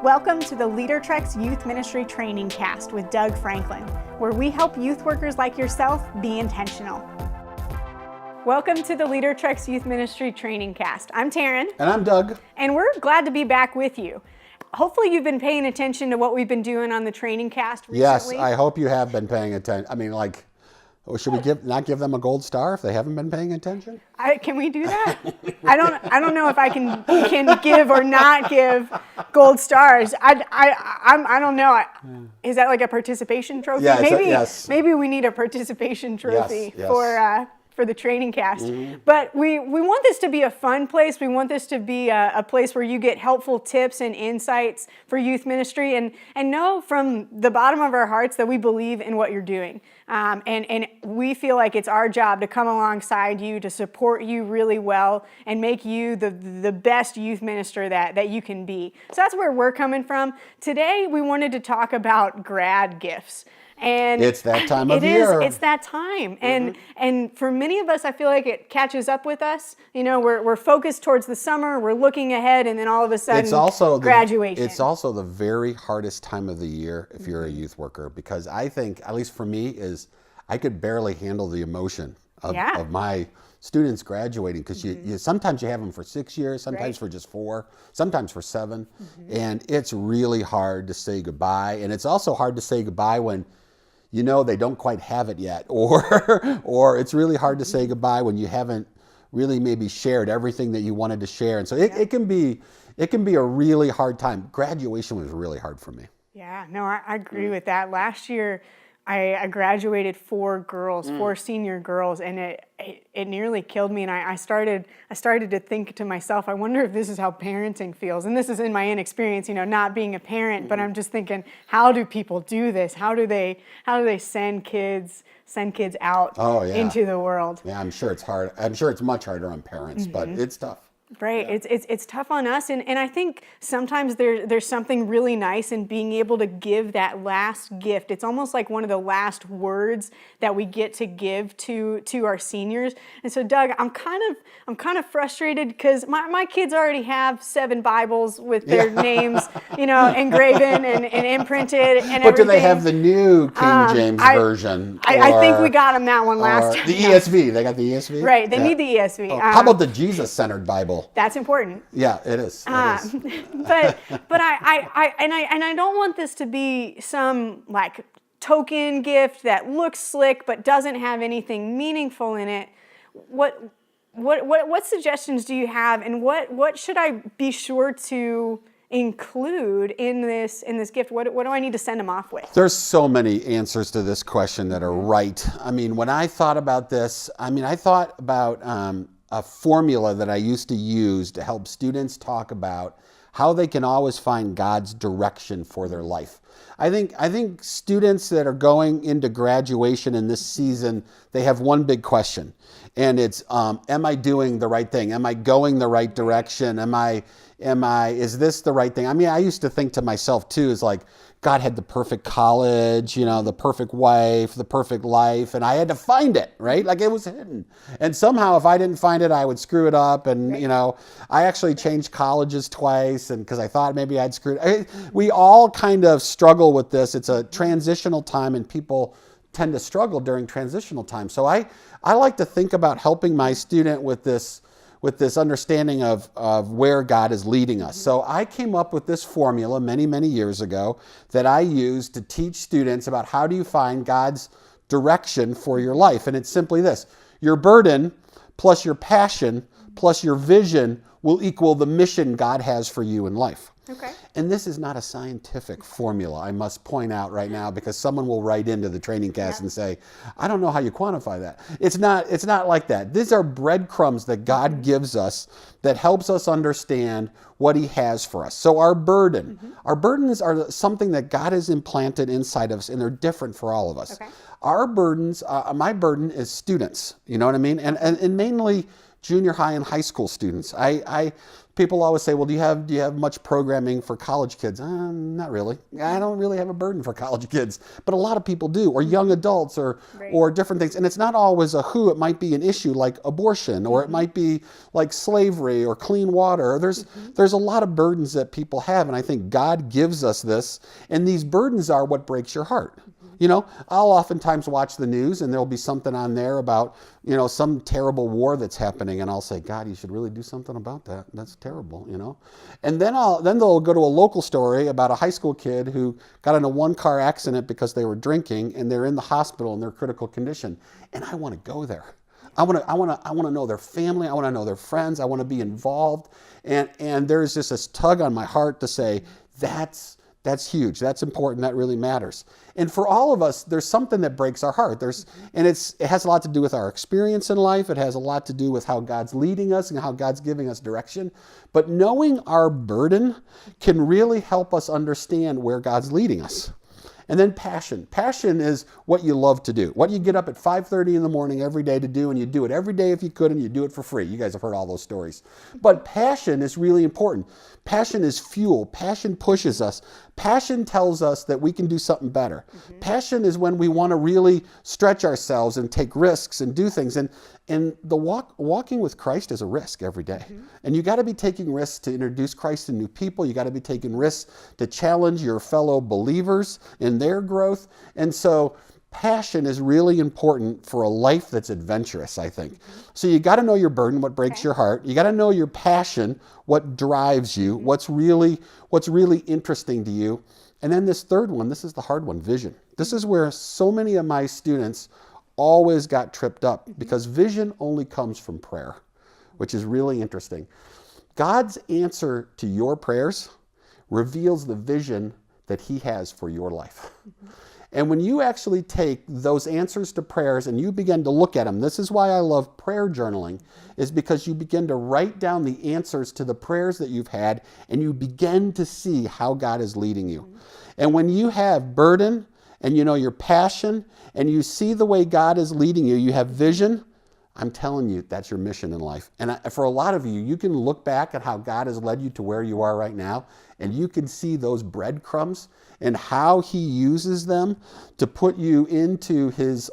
Welcome to the LeaderTreks Youth Ministry Trainingcast with Doug Franklin, where we help youth workers like yourself be intentional. Welcome to the LeaderTreks Youth Ministry Trainingcast. I'm Taryn. And I'm Doug. And we're glad to be back with you. Hopefully you've been paying attention to what we've been doing on the Trainingcast recently. Yes, I hope you have been paying attention. I mean, should we not give them a gold star if they haven't been paying attention? Can we do that? I don't know if I can give or not give gold stars. I don't know. Is that like a participation trophy? Yeah, yes. Maybe we need a participation trophy for the Trainingcast. Mm-hmm. But we want this to be a fun place. We want this to be a place where you get helpful tips and insights for youth ministry, and know from the bottom of our hearts that we believe in what you're doing. And we feel like it's our job to come alongside you, to support you really well, and make you the best youth minister that you can be. So that's where we're coming from. Today, we wanted to talk about grad gifts. And it's that time of year. It's that time. And for many of us, I feel like it catches up with us. You know, we're focused towards the summer, we're looking ahead, and then all of a sudden, graduation. It's also the very hardest time of the year if you're a youth worker, because I think, at least for me, is I could barely handle the emotion of my students graduating, because you sometimes you have them for 6 years, sometimes for just 4, sometimes for 7, and it's really hard to say goodbye. And it's also hard to say goodbye when you know they don't quite have it yet, or it's really hard to say goodbye when you haven't really maybe shared everything that you wanted to share. And so it can be a really hard time. Graduation was really hard for me. Yeah, no, I agree with that. Last year, I graduated 4 senior girls, and it nearly killed me. And I started to think to myself, I wonder if this is how parenting feels. And this is in my inexperience, not being a parent, but I'm just thinking, how do people do this? How do they send kids out into the world? Yeah, I'm sure it's hard. I'm sure it's much harder on parents, but it's tough. Right. Yeah. It's tough on us. And I think sometimes there's something really nice in being able to give that last gift. It's almost like one of the last words that we get to give to our seniors. And so, Doug, I'm kind of frustrated because my kids already have 7 Bibles with their names, engraven and imprinted and everything. But do they have the new King James version? I think we got them that one last time. The ESV. They got the ESV? Right. They need the ESV. How about the Jesus-centered Bible? That's important. Yeah, it is. But I don't want this to be some like token gift that looks slick but doesn't have anything meaningful in it. What suggestions do you have, and what should I be sure to include in this gift? What do I need to send them off with? There's so many answers to this question that are right. I mean, when I thought about this, I thought about a formula that I used to use to help students talk about how they can always find God's direction for their life. I think students that are going into graduation in this season, they have one big question, and it's, am I doing the right thing? Am I going the right direction? Is this the right thing? I used to think to myself too, is like, God had the perfect college, the perfect wife, the perfect life, and I had to find it, right? Like it was hidden. And somehow if I didn't find it, I would screw it up. And, I actually changed colleges twice, and because I thought maybe I'd screwed it. We all kind of struggle with this. It's a transitional time, and people tend to struggle during transitional time. So I like to think about helping my student with this understanding of where God is leading us. So I came up with this formula many, many years ago that I use to teach students about how do you find God's direction for your life. And it's simply this: your burden plus your passion plus your vision will equal the mission God has for you in life. Okay. And this is not a scientific formula, I must point out right now, because someone will write into the Trainingcast and say, I don't know how you quantify that. It's not like that. These are breadcrumbs that God gives us that helps us understand what He has for us. So our burdens are something that God has implanted inside of us, and they're different for all of us. Okay. Our burdens, my burden is students, you know what I mean? And mainly junior high and high school students. People always say, well, do you have much programming for college kids? Not really. I don't really have a burden for college kids, but a lot of people do, or young adults, or different things. And it's not always a who. It might be an issue like abortion, or it might be like slavery or clean water. There's a lot of burdens that people have, and I think God gives us this, and these burdens are what breaks your heart. You know, I'll oftentimes watch the news and there'll be something on there about, you know, some terrible war that's happening, and I'll say, God, you should really do something about that. That's terrible, you know. And then they'll go to a local story about a high school kid who got in a one-car accident because they were drinking, and they're in the hospital in their critical condition. And I want to go there. I want to know their family. I want to know their friends. I want to be involved. And there's just this tug on my heart to say, that's huge. That's important. That really matters. And for all of us, there's something that breaks our heart. And it has a lot to do with our experience in life. It has a lot to do with how God's leading us and how God's giving us direction. But knowing our burden can really help us understand where God's leading us. And then passion. Passion is what you love to do. What you get up at 5:30 in the morning every day to do, and you do it every day if you could, and you do it for free. You guys have heard all those stories. But passion is really important. Passion is fuel. Passion pushes us. Passion tells us that we can do something better. Passion is when we want to really stretch ourselves and take risks and do things. And the walking with Christ is a risk every day. And you got to be taking risks to introduce Christ to new people. You got to be taking risks to challenge your fellow believers in their growth. And so passion is really important for a life that's adventurous, I think. So you got to know your burden, what breaks your heart. You got to know your passion, what drives you, what's really interesting to you. And then this third one, this is the hard one, vision. This is where so many of my students always got tripped up, because vision only comes from prayer, which is really interesting. God's answer to your prayers reveals the vision that he has for your life. And when you actually take those answers to prayers and you begin to look at them, this is why I love prayer journaling, is because you begin to write down the answers to the prayers that you've had, and you begin to see how God is leading you. And when you have burden, and you know your passion, and you see the way God is leading you, you have vision, I'm telling you, that's your mission in life. And for a lot of you, you can look back at how God has led you to where you are right now, and you can see those breadcrumbs and how he uses them to put you into his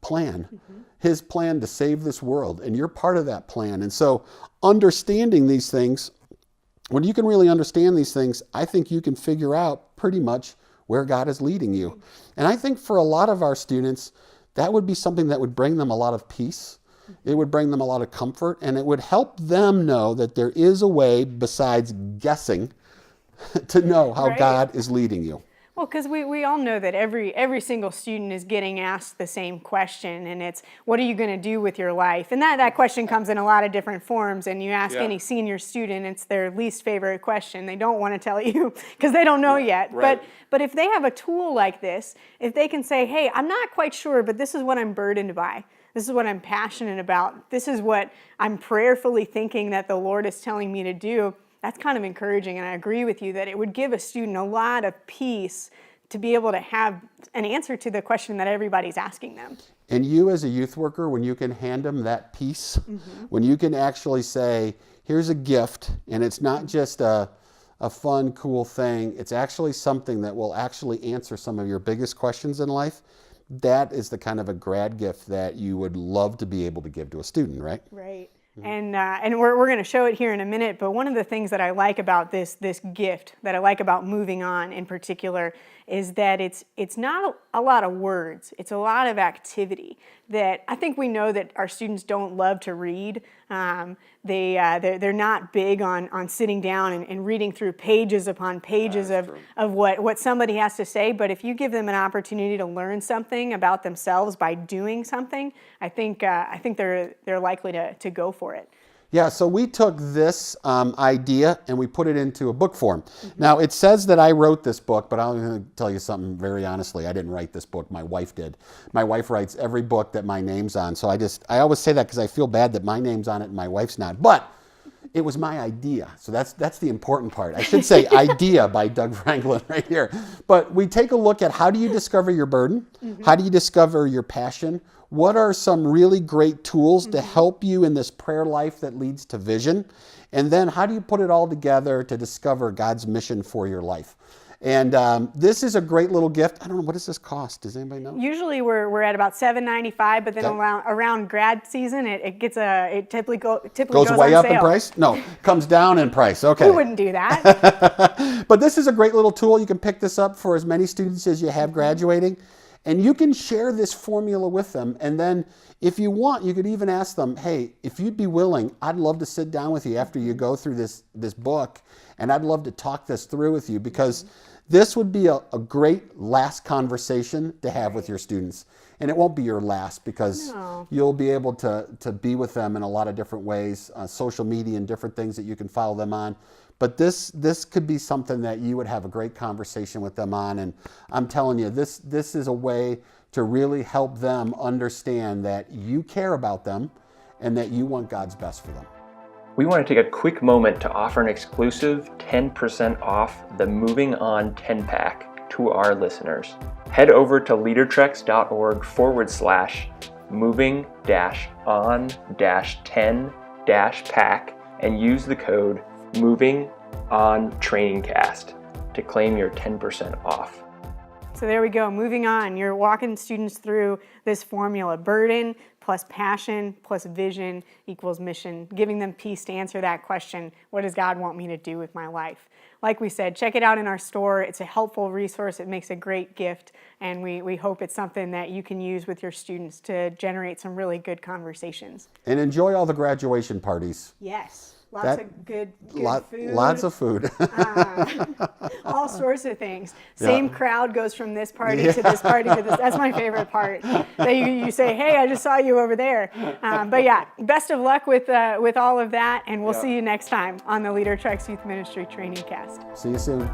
plan, his plan to save this world. And you're part of that plan. And so understanding these things, when you can really understand these things, I think you can figure out pretty much where God is leading you. And I think for a lot of our students, that would be something that would bring them a lot of peace. It would bring them a lot of comfort, and it would help them know that there is a way besides guessing to know how God is leading you. Well, because we all know that every single student is getting asked the same question, and it's, what are you going to do with your life? And that question comes in a lot of different forms, and you ask any senior student, it's their least favorite question. They don't want to tell you because they don't know yet. Right. But if they have a tool like this, if they can say, hey, I'm not quite sure, but this is what I'm burdened by. This is what I'm passionate about. This is what I'm prayerfully thinking that the Lord is telling me to do. That's kind of encouraging, and I agree with you that it would give a student a lot of peace to be able to have an answer to the question that everybody's asking them. And you as a youth worker, when you can hand them that peace, when you can actually say, here's a gift, and it's not just a fun, cool thing, it's actually something that will actually answer some of your biggest questions in life, that is the kind of a grad gift that you would love to be able to give to a student, right? Right. And we're going to show it here in a minute, but one of the things that I like about this gift, that I like about moving on in particular, is that it's not a lot of words, it's a lot of activity. That I think we know that our students don't love to read. They're not big on sitting down and reading through pages upon pages of what somebody has to say. But if you give them an opportunity to learn something about themselves by doing something, I think they're likely to go for it. Yeah, so we took this idea and we put it into a book form. Now, it says that I wrote this book, but I'm going to tell you something very honestly. I didn't write this book. My wife did. My wife writes every book that my name's on. So I always say that because I feel bad that my name's on it and my wife's not. But it was my idea. So that's the important part. I should say idea by Doug Franklin right here. But we take a look at how do you discover your burden? How do you discover your passion? What are some really great tools to help you in this prayer life that leads to vision? And then how do you put it all together to discover God's mission for your life? And this is a great little gift. I don't know, what does this cost? Does anybody know? Usually we're at about $7.95, but then around grad season it typically goes way on up sale. in price? No, comes down in price. Okay. We wouldn't do that. But this is a great little tool. You can pick this up for as many students as you have graduating. And you can share this formula with them. And then if you want, you could even ask them, hey, if you'd be willing, I'd love to sit down with you after you go through this book. And I'd love to talk this through with you, because this would be a great last conversation to have with your students. And it won't be your last, because you'll be able to be with them in a lot of different ways, social media and different things that you can follow them on. But this could be something that you would have a great conversation with them on. And I'm telling you, this is a way to really help them understand that you care about them and that you want God's best for them. We want to take a quick moment to offer an exclusive 10% off the Moving On 10-pack to our listeners. Head over to leadertreks.org/moving-on-10-pack and use the code Moving On Trainingcast to claim your 10% off. So there we go, moving on. You're walking students through this formula: burden plus passion plus vision equals mission, giving them peace to answer that question, what does God want me to do with my life? Like we said, check it out in our store. It's a helpful resource. It makes a great gift, and we hope it's something that you can use with your students to generate some really good conversations. And enjoy all the graduation parties. Yes. Lots of good food. Lots of food. All sorts of things. Same crowd goes from this party to this party to this. That's my favorite part. That you say, hey, I just saw you over there. But yeah, best of luck with all of that, and we'll see you next time on the LeaderTreks Youth Ministry Trainingcast. See you soon.